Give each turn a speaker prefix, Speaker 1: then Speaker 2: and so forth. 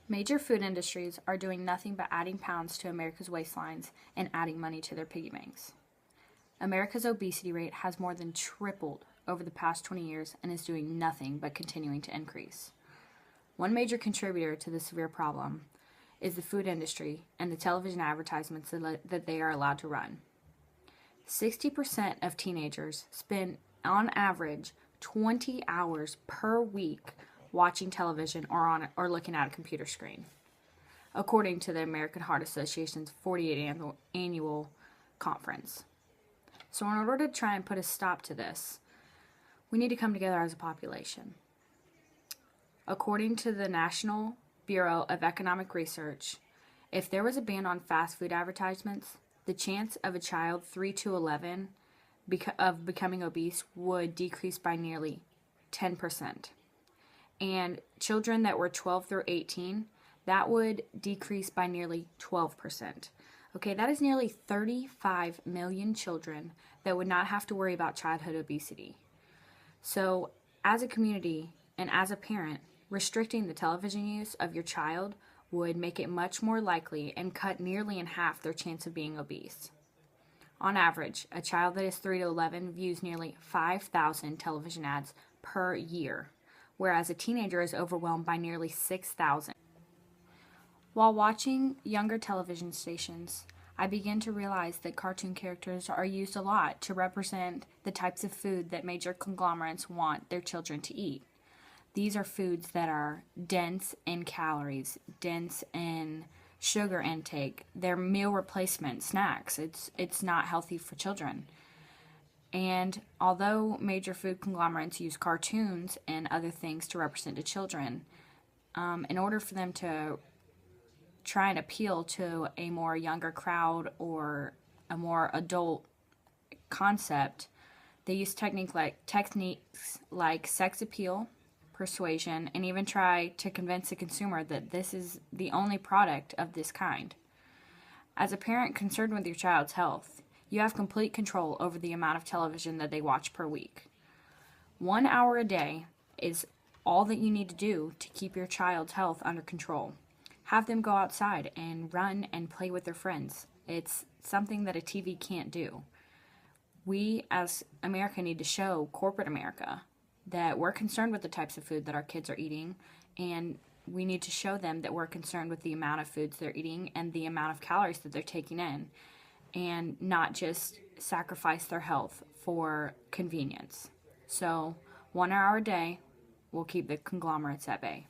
Speaker 1: Major food industries are doing nothing but adding pounds to America's waistlines and adding money to their piggy banks. America's obesity rate has more than tripled over the past 20 years and is doing nothing but continuing to increase. One major contributor to this severe problem is the food industry and the television advertisements that they are allowed to run. 60% of teenagers spend, on average, 20 hours per week watching television or looking at a computer screen, according to the American Heart Association's 48th annual conference. So in order to try and put a stop to this, we need to come together as a population. According to the National Bureau of Economic Research, if there was a ban on fast food advertisements, the chance of a child 3 to 11 of becoming obese would decrease by nearly 10%. And children that were 12 through 18, that would decrease by nearly 12%. Okay, that is nearly 35 million children that would not have to worry about childhood obesity. So, as a community and as a parent, restricting the television use of your child would make it much more likely and cut nearly in half their chance of being obese. On average, a child that is 3 to 11 views nearly 5,000 television ads per year, whereas a teenager is overwhelmed by nearly 6,000. While watching younger television stations, I began to realize that cartoon characters are used a lot to represent the types of food that major conglomerates want their children to eat. These are foods that are dense in calories, dense in sugar intake. They're meal replacement snacks. It's not healthy for children. And although major food conglomerates use cartoons and other things to represent to children, in order for them to try and appeal to a more younger crowd or a more adult concept, they use techniques like sex appeal, persuasion, and even try to convince the consumer that this is the only product of this kind. As a parent concerned with your child's health, you have complete control over the amount of television that they watch per week. 1 hour a day is all that you need to do to keep your child's health under control. Have them go outside and run and play with their friends. It's something that a TV can't do. We as America need to show corporate America that we're concerned with the types of food that our kids are eating, and we need to show them that we're concerned with the amount of foods they're eating and the amount of calories that they're taking in, and not just sacrifice their health for convenience. So 1 hour a day will keep the conglomerates at bay.